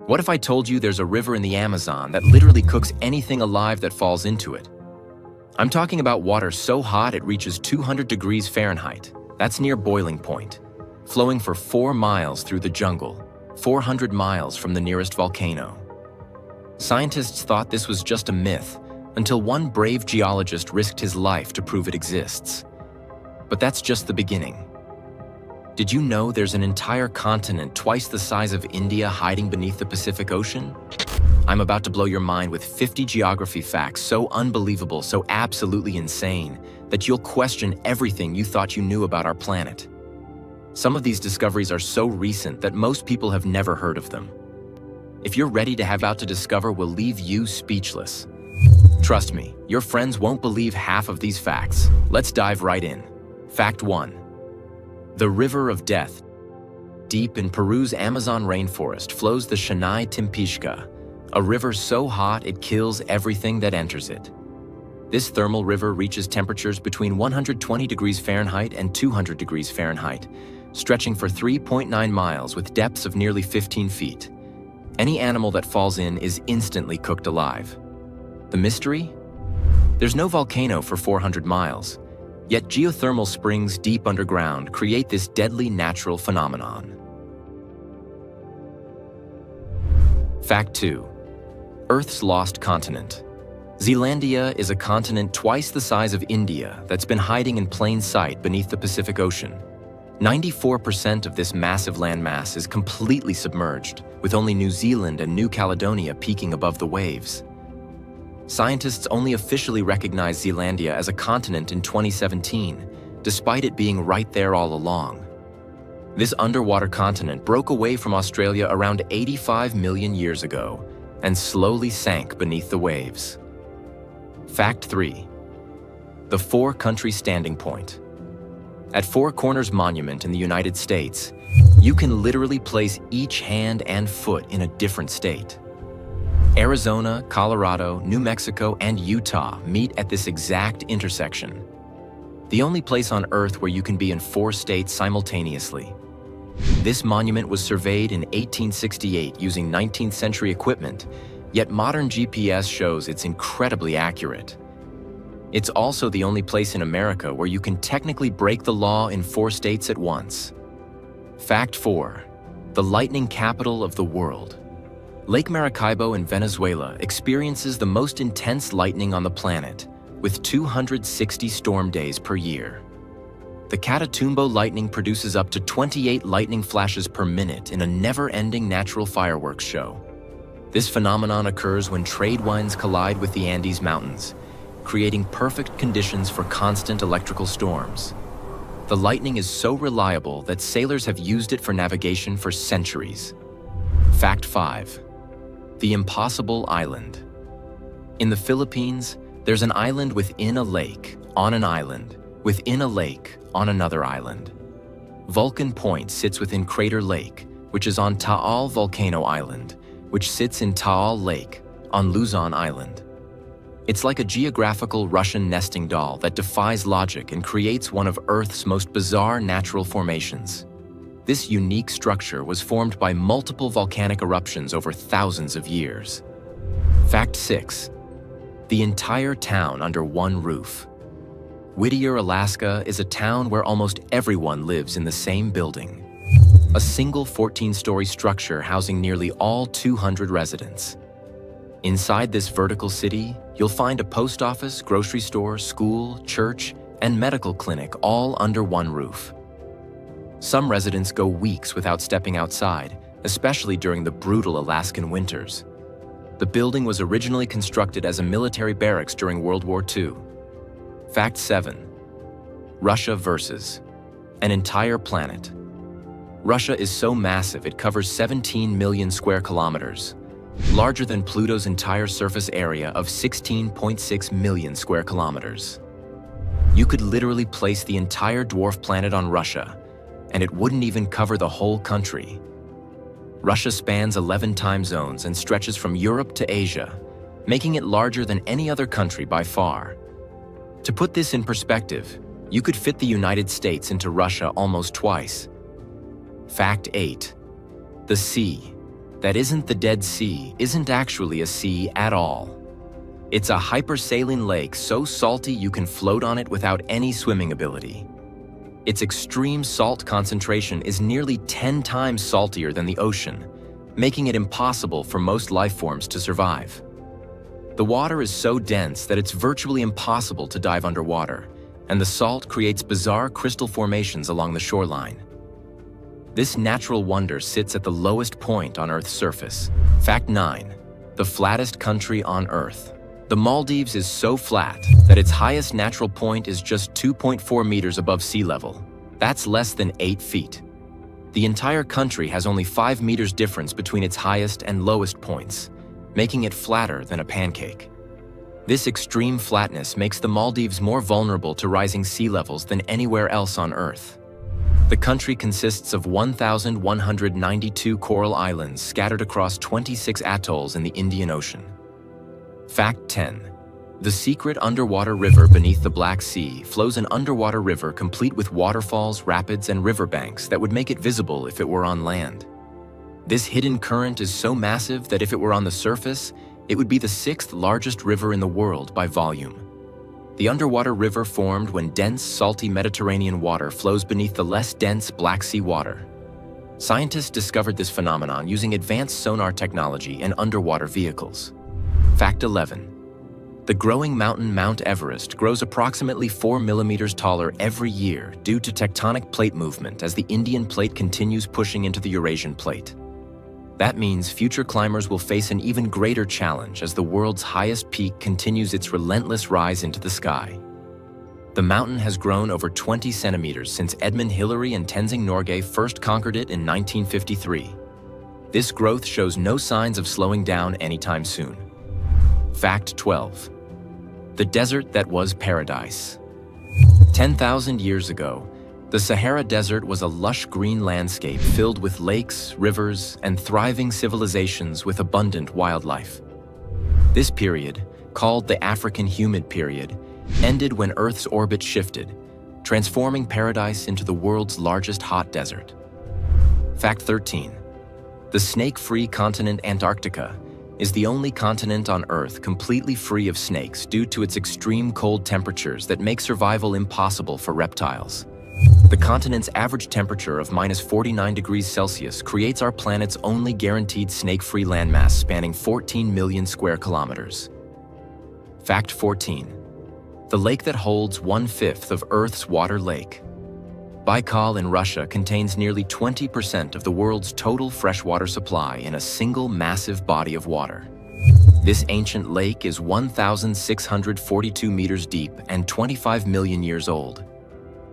What if I told you there's a river in the Amazon that literally cooks anything alive that falls into it? I'm talking about water so hot it reaches 200 degrees Fahrenheit. That's near boiling point, flowing for 4 miles through the jungle, 400 miles from the nearest volcano. Scientists thought this was just a myth until one brave geologist risked his life to prove it exists. But that's just the beginning. Did you know there's an entire continent twice the size of India hiding beneath the Pacific Ocean? I'm about to blow your mind with 50 geography facts so unbelievable, so absolutely insane, that you'll question everything you thought you knew about our planet. Some of these discoveries are so recent that most people have never heard of them. If you're ready to have out to discover will leave you speechless. Trust me, your friends won't believe half of these facts. Let's dive right in. Fact 1. The River of Death. Deep in Peru's Amazon rainforest flows the Shanai Timpishka, a river so hot it kills everything that enters it. This thermal river reaches temperatures between 120 degrees Fahrenheit and 200 degrees Fahrenheit, stretching for 3.9 miles with depths of nearly 15 feet. Any animal that falls in is instantly cooked alive. The mystery? There's no volcano for 400 miles. Yet geothermal springs deep underground create this deadly natural phenomenon. Fact 2. Earth's lost continent. Zealandia is a continent twice the size of India that's been hiding in plain sight beneath the Pacific Ocean. 94% of this massive landmass is completely submerged, with only New Zealand and New Caledonia peaking above the waves. Scientists only officially recognized Zealandia as a continent in 2017, despite it being right there all along. This underwater continent broke away from Australia around 85 million years ago and slowly sank beneath the waves. Fact 3. The Four-Country Standing Point. At Four Corners Monument in the United States, you can literally place each hand and foot in a different state. Arizona, Colorado, New Mexico, and Utah meet at this exact intersection. The only place on Earth where you can be in 4 states simultaneously. This monument was surveyed in 1868 using 19th century equipment, yet modern GPS shows it's incredibly accurate. It's also the only place in America where you can technically break the law in 4 states at once. Fact 4. The lightning capital of the world. Lake Maracaibo in Venezuela experiences the most intense lightning on the planet, with 260 storm days per year. The Catatumbo lightning produces up to 28 lightning flashes per minute in a never-ending natural fireworks show. This phenomenon occurs when trade winds collide with the Andes Mountains, creating perfect conditions for constant electrical storms. The lightning is so reliable that sailors have used it for navigation for centuries. Fact 5. The Impossible Island. In the Philippines, there's an island within a lake, on an island, within a lake, on another island. Vulcan Point sits within Crater Lake, which is on Taal Volcano Island, which sits in Taal Lake, on Luzon Island. It's like a geographical Russian nesting doll that defies logic and creates one of Earth's most bizarre natural formations. This unique structure was formed by multiple volcanic eruptions over thousands of years. Fact 6. The entire town under one roof. Whittier, Alaska is a town where almost everyone lives in the same building. A single 14-story structure housing nearly all 200 residents. Inside this vertical city, you'll find a post office, grocery store, school, church, and medical clinic all under one roof. Some residents go weeks without stepping outside, especially during the brutal Alaskan winters. The building was originally constructed as a military barracks during World War II. Fact 7. Russia versus an entire planet. Russia is so massive it covers 17 million square kilometers, larger than Pluto's entire surface area of 16.6 million square kilometers. You could literally place the entire dwarf planet on Russia, and it wouldn't even cover the whole country. Russia spans 11 time zones and stretches from Europe to Asia, making it larger than any other country by far. To put this in perspective, you could fit the United States into Russia almost twice. Fact 8. The sea. that isn't the Dead Sea isn't actually a sea at all. It's a hypersaline lake so salty you can float on it without any swimming ability. Its extreme salt concentration is nearly 10 times saltier than the ocean, making it impossible for most life forms to survive. The water is so dense that it's virtually impossible to dive underwater, and the salt creates bizarre crystal formations along the shoreline. This natural wonder sits at the lowest point on Earth's surface. Fact 9. The flattest country on Earth. The Maldives is so flat that its highest natural point is just 2.4 meters above sea level. That's less than 8 feet. The entire country has only 5 meters difference between its highest and lowest points, making it flatter than a pancake. This extreme flatness makes the Maldives more vulnerable to rising sea levels than anywhere else on Earth. The country consists of 1,192 coral islands scattered across 26 atolls in the Indian Ocean. Fact 10. The secret underwater river beneath the Black Sea flows an underwater river complete with waterfalls, rapids, and riverbanks that would make it visible if it were on land. This hidden current is so massive that if it were on the surface, it would be the 6th largest river in the world by volume. The underwater river formed when dense, salty Mediterranean water flows beneath the less dense Black Sea water. Scientists discovered this phenomenon using advanced sonar technology and underwater vehicles. Fact 11. The growing mountain Mount Everest grows approximately 4 millimeters taller every year due to tectonic plate movement as the Indian plate continues pushing into the Eurasian plate. That means future climbers will face an even greater challenge as the world's highest peak continues its relentless rise into the sky. The mountain has grown over 20 centimeters since Edmund Hillary and Tenzing Norgay first conquered it in 1953. This growth shows no signs of slowing down anytime soon. Fact 12. The desert that was paradise. 10,000 years ago, the Sahara Desert was a lush green landscape filled with lakes, rivers, and thriving civilizations with abundant wildlife. This period, called the African Humid Period, ended when Earth's orbit shifted, transforming paradise into the world's largest hot desert. Fact 13. The snake-free continent Antarctica is the only continent on Earth completely free of snakes due to its extreme cold temperatures that make survival impossible for reptiles. The continent's average temperature of -49 degrees Celsius creates our planet's only guaranteed snake-free landmass spanning 14 million square kilometers. Fact 14. The lake that holds 1/5 of Earth's water lake. Baikal in Russia contains nearly 20% of the world's total freshwater supply in a single massive body of water. This ancient lake is 1,642 meters deep and 25 million years old.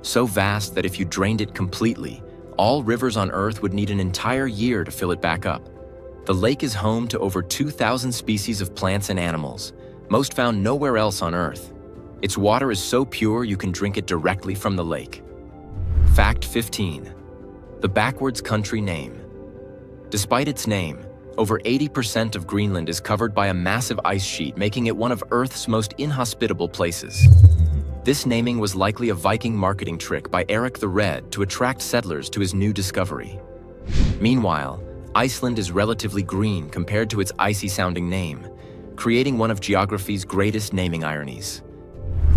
So vast that if you drained it completely, all rivers on Earth would need an entire year to fill it back up. The lake is home to over 2,000 species of plants and animals, most found nowhere else on Earth. Its water is so pure you can drink it directly from the lake. Fact 15. The backwards country name. Despite its name, over 80% of Greenland is covered by a massive ice sheet, making it one of Earth's most inhospitable places. This naming was likely a Viking marketing trick by Eric the Red to attract settlers to his new discovery. Meanwhile, Iceland is relatively green compared to its icy-sounding name, creating one of geography's greatest naming ironies.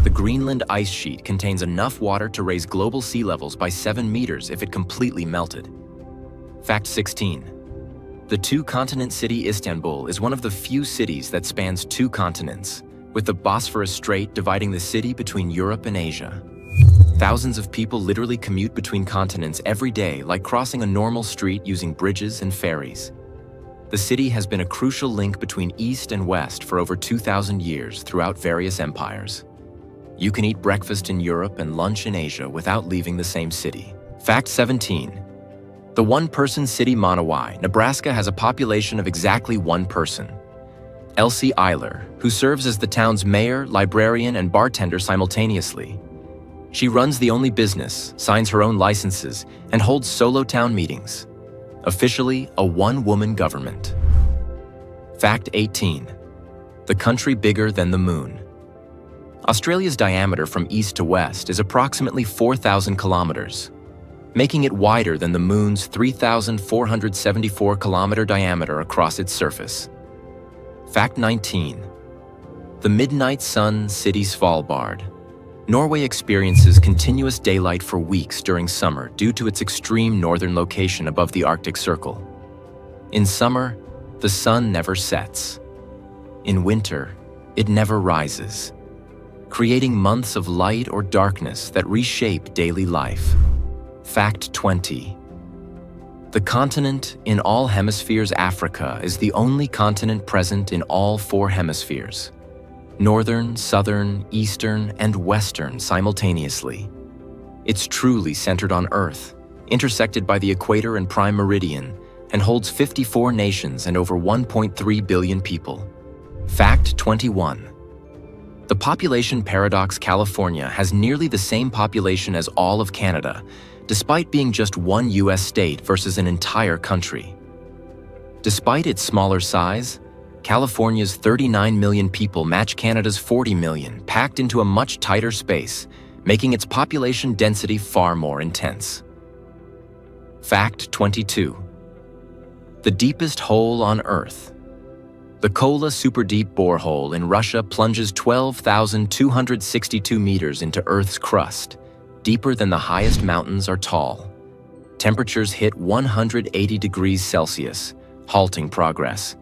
The Greenland ice sheet contains enough water to raise global sea levels by 7 meters if it completely melted. Fact 16. The two-continent city Istanbul is one of the few cities that spans 2 continents, with the Bosphorus Strait dividing the city between Europe and Asia. Thousands of people literally commute between continents every day, like crossing a normal street using bridges and ferries. The city has been a crucial link between East and West for over 2,000 years throughout various empires. You can eat breakfast in Europe and lunch in Asia without leaving the same city. Fact 17. The one-person city Monowai, Nebraska has a population of exactly 1 person. Elsie Eiler, who serves as the town's mayor, librarian, and bartender simultaneously. She runs the only business, signs her own licenses, and holds solo town meetings. Officially, a one-woman government. Fact 18. The country bigger than the moon. Australia's diameter from east to west is approximately 4,000 kilometers. making it wider than the Moon's 3,474-kilometer diameter across its surface. Fact 19. The Midnight Sun City Svalbard. Norway experiences continuous daylight for weeks during summer due to its extreme northern location above the Arctic Circle. In summer, the sun never sets. In winter, it never rises, creating months of light or darkness that reshape daily life. Fact 20. The continent in all hemispheres, Africa, is the only continent present in all 4 hemispheres: northern, southern, eastern, and western simultaneously. It's truly centered on Earth, intersected by the equator and prime meridian, and holds 54 nations and over 1.3 billion people. Fact 21. The population paradox: California has nearly the same population as all of Canada, despite being just one US state versus an entire country. Despite its smaller size, California's 39 million people match Canada's 40 million, packed into a much tighter space, making its population density far more intense. Fact 22. The deepest hole on Earth. The Kola superdeep borehole in Russia plunges 12,262 meters into Earth's crust, deeper than the highest mountains are tall. Temperatures hit 180 degrees Celsius, halting progress,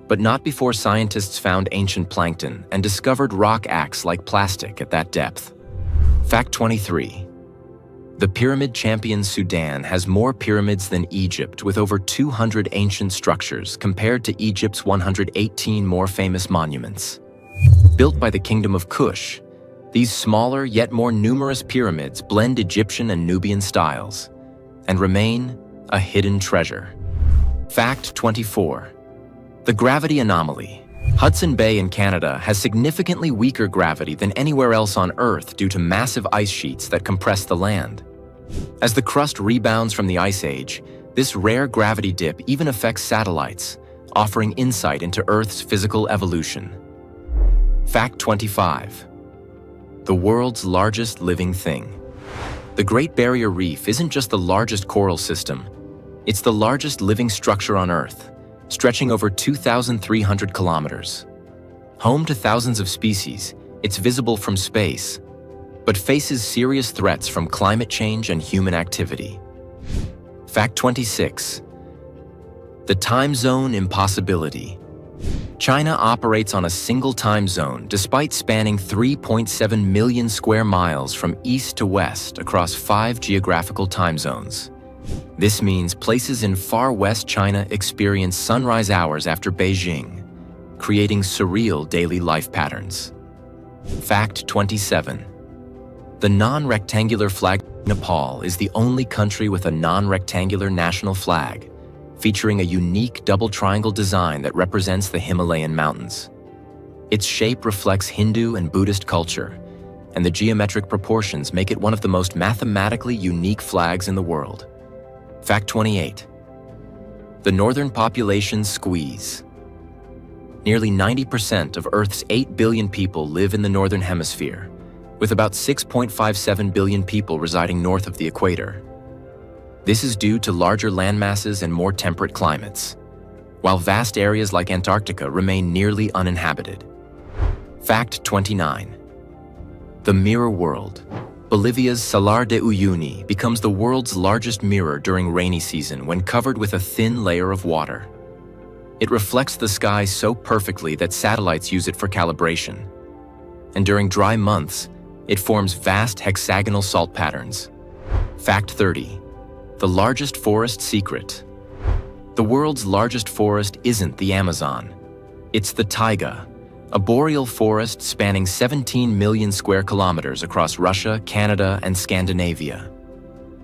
but not before scientists found ancient plankton and discovered rock acts like plastic at that depth. Fact 23. The pyramid champion Sudan has more pyramids than Egypt, with over 200 ancient structures compared to Egypt's 118 more famous monuments. Built by the Kingdom of Kush, these smaller yet more numerous pyramids blend Egyptian and Nubian styles and remain a hidden treasure. Fact 24. The gravity anomaly. Hudson Bay in Canada has significantly weaker gravity than anywhere else on Earth due to massive ice sheets that compress the land. As the crust rebounds from the Ice Age, this rare gravity dip even affects satellites, offering insight into Earth's physical evolution. Fact 25. The world's largest living thing. The Great Barrier Reef isn't just the largest coral system, it's the largest living structure on Earth, stretching over 2,300 kilometers. Home to thousands of species, it's visible from space, but faces serious threats from climate change and human activity. Fact 26. The time zone impossibility. China operates on a single time zone despite spanning 3.7 million square miles from east to west across 5 geographical time zones. This means places in far west China experience sunrise hours after Beijing, creating surreal daily life patterns. Fact 27. The non-rectangular flag. Nepal is the only country with a non-rectangular national flag, featuring a unique double triangle design that represents the Himalayan mountains. Its shape reflects Hindu and Buddhist culture, and the geometric proportions make it one of the most mathematically unique flags in the world. Fact 28. The northern population squeeze. Nearly 90% of Earth's 8 billion people live in the northern hemisphere, with about 6.57 billion people residing north of the equator. This is due to larger landmasses and more temperate climates, while vast areas like Antarctica remain nearly uninhabited. Fact 29. The mirror world. Bolivia's Salar de Uyuni becomes the world's largest mirror during rainy season when covered with a thin layer of water. It reflects the sky so perfectly that satellites use it for calibration. And during dry months, it forms vast hexagonal salt patterns. Fact 30. The largest forest secret. The world's largest forest isn't the Amazon. It's the taiga, a boreal forest spanning 17 million square kilometers across Russia, Canada, and Scandinavia.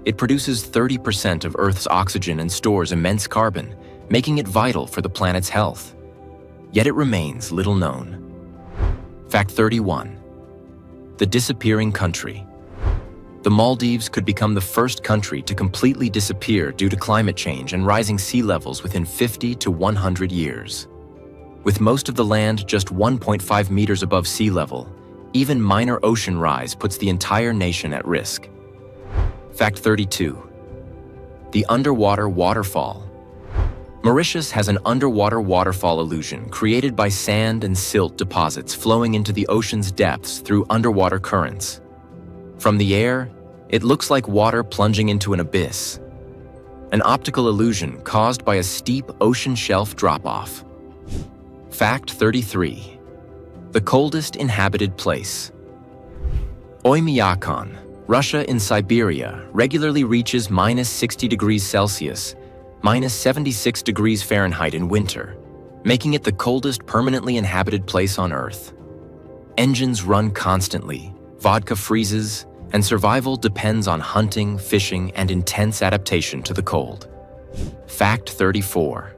It produces 30% of Earth's oxygen and stores immense carbon, making it vital for the planet's health. Yet it remains little known. Fact 31. The disappearing country. The Maldives could become the first country to completely disappear due to climate change and rising sea levels within 50 to 100 years. With most of the land just 1.5 meters above sea level, even minor ocean rise puts the entire nation at risk. Fact 32. The underwater waterfall. Mauritius has an underwater waterfall illusion created by sand and silt deposits flowing into the ocean's depths through underwater currents. From the air, it looks like water plunging into an abyss. An optical illusion caused by a steep ocean shelf drop-off. Fact 33. The coldest inhabited place. Oymyakon, Russia in Siberia, regularly reaches -60 degrees Celsius, -76 degrees Fahrenheit in winter, making it the coldest permanently inhabited place on Earth. Engines run constantly, vodka freezes, and survival depends on hunting, fishing, and intense adaptation to the cold. Fact 34.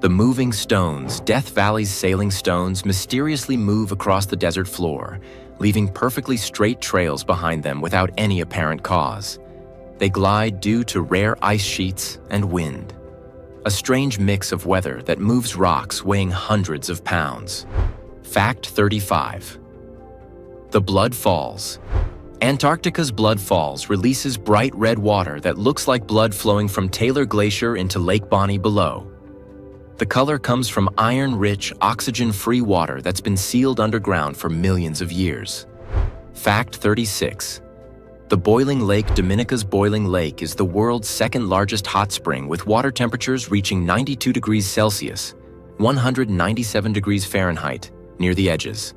The moving stones. Death Valley's sailing stones mysteriously move across the desert floor, leaving perfectly straight trails behind them without any apparent cause. They glide due to rare ice sheets and wind. A strange mix of weather that moves rocks weighing hundreds of pounds. Fact 35. The Blood Falls. Antarctica's Blood Falls releases bright red water that looks like blood flowing from Taylor Glacier into Lake Bonny below. The color comes from iron-rich, oxygen-free water that's been sealed underground for millions of years. Fact 36. The Boiling Lake. Dominica's Boiling Lake is the world's second largest hot spring with water temperatures reaching 92 degrees Celsius, 197 degrees Fahrenheit, near the edges.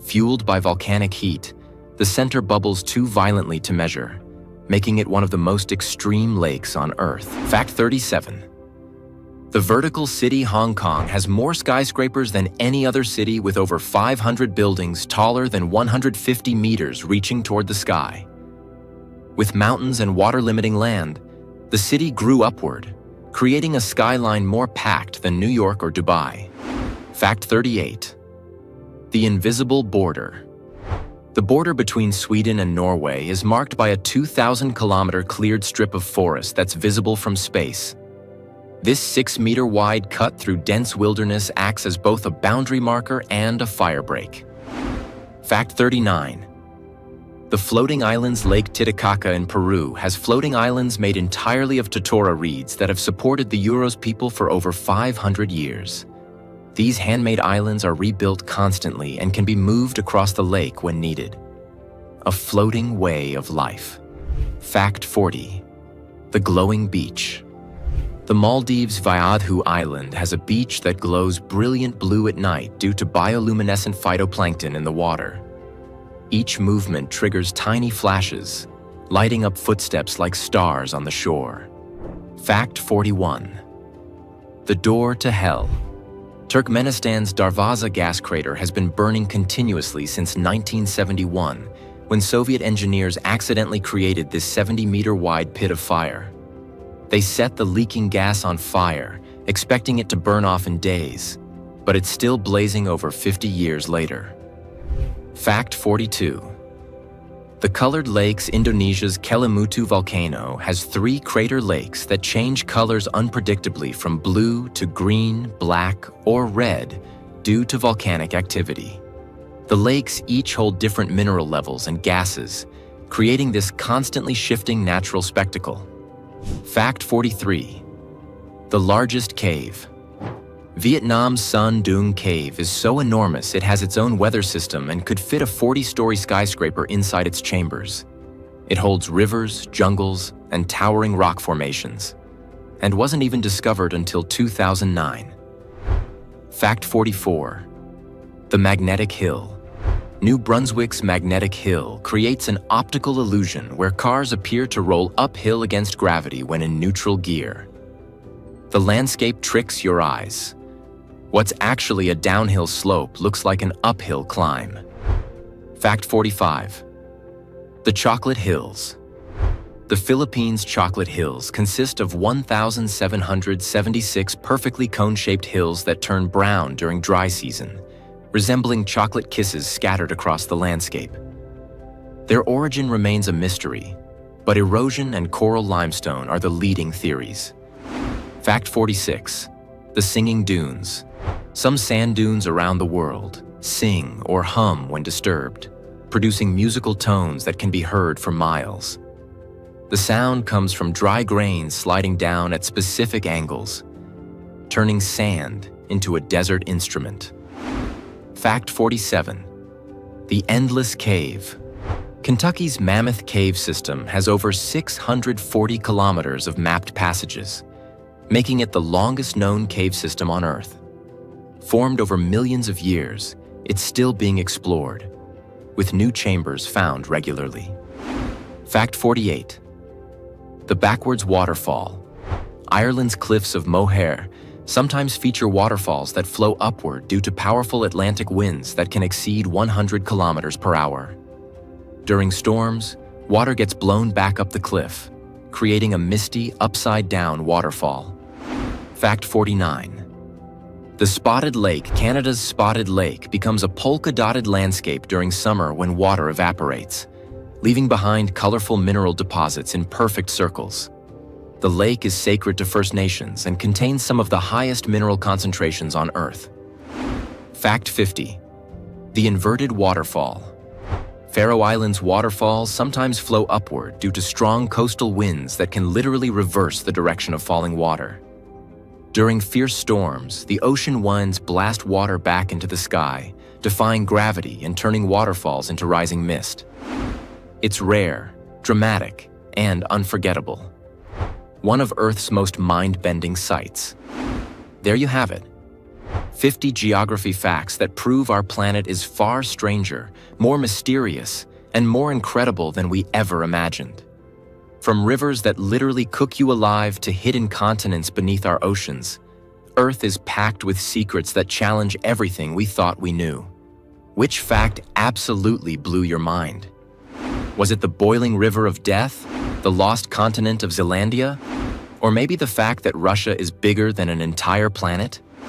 Fueled by volcanic heat, the center bubbles too violently to measure, making it one of the most extreme lakes on Earth. Fact 37. The vertical city Hong Kong has more skyscrapers than any other city, with over 500 buildings taller than 150 meters reaching toward the sky. With mountains and water-limiting land, the city grew upward, creating a skyline more packed than New York or Dubai. Fact 38. The invisible border. The border between Sweden and Norway is marked by a 2,000-kilometer cleared strip of forest that's visible from space. This 6-meter-wide cut through dense wilderness acts as both a boundary marker and a firebreak. Fact 39. The floating islands. Lake Titicaca in Peru has floating islands made entirely of totora reeds that have supported the Uros people for over 500 years. These handmade islands are rebuilt constantly and can be moved across the lake when needed. A floating way of life. Fact 40. The glowing beach. The Maldives' Vaadhu Island has a beach that glows brilliant blue at night due to bioluminescent phytoplankton in the water. Each movement triggers tiny flashes, lighting up footsteps like stars on the shore. Fact 41. The door to hell. Turkmenistan's Darvaza gas crater has been burning continuously since 1971, when Soviet engineers accidentally created this 70-meter-wide pit of fire. They set the leaking gas on fire, expecting it to burn off in days, but it's still blazing over 50 years later. Fact 42. The Colored Lakes. Indonesia's Kelimutu volcano has 3 crater lakes that change colors unpredictably from blue to green, black, or red due to volcanic activity. The lakes each hold different mineral levels and gases, creating this constantly shifting natural spectacle. Fact 43. The largest cave. Vietnam's Son Doong Cave is so enormous it has its own weather system and could fit a 40-story skyscraper inside its chambers. It holds rivers, jungles, and towering rock formations, and wasn't even discovered until 2009. Fact 44. The Magnetic Hill. New Brunswick's Magnetic Hill creates an optical illusion where cars appear to roll uphill against gravity when in neutral gear. The landscape tricks your eyes. What's actually a downhill slope looks like an uphill climb. Fact 45. The Chocolate Hills. The Philippines' Chocolate Hills consist of 1,776 perfectly cone-shaped hills that turn brown during dry season, resembling chocolate kisses scattered across the landscape. Their origin remains a mystery, but erosion and coral limestone are the leading theories. Fact 46. The Singing Dunes. Some sand dunes around the world sing or hum when disturbed, producing musical tones that can be heard for miles. The sound comes from dry grains sliding down at specific angles, turning sand into a desert instrument. Fact 47. The Endless Cave. Kentucky's Mammoth Cave system has over 640 kilometers of mapped passages, making it the longest known cave system on Earth. Formed over millions of years, it's still being explored, with new chambers found regularly. Fact 48. The Backwards Waterfall. Ireland's cliffs of Moher sometimes feature waterfalls that flow upward due to powerful Atlantic winds that can exceed 100 kilometers per hour. During storms, water gets blown back up the cliff, creating a misty, upside-down waterfall. Fact 49. The Spotted Lake, Canada's Spotted Lake, becomes a polka-dotted landscape during summer when water evaporates, leaving behind colorful mineral deposits in perfect circles. The lake is sacred to First Nations and contains some of the highest mineral concentrations on Earth. Fact 50. The Inverted Waterfall. Faroe Islands waterfalls sometimes flow upward due to strong coastal winds that can literally reverse the direction of falling water. During fierce storms, the ocean winds blast water back into the sky, defying gravity and turning waterfalls into rising mist. It's rare, dramatic, and unforgettable. One of Earth's most mind-bending sights. There you have it. 50 geography facts that prove our planet is far stranger, more mysterious, and more incredible than we ever imagined. From rivers that literally cook you alive to hidden continents beneath our oceans, Earth is packed with secrets that challenge everything we thought we knew. Which fact absolutely blew your mind? Was it the boiling river of death, the lost continent of Zealandia, or maybe the fact that Russia is bigger than an entire planet?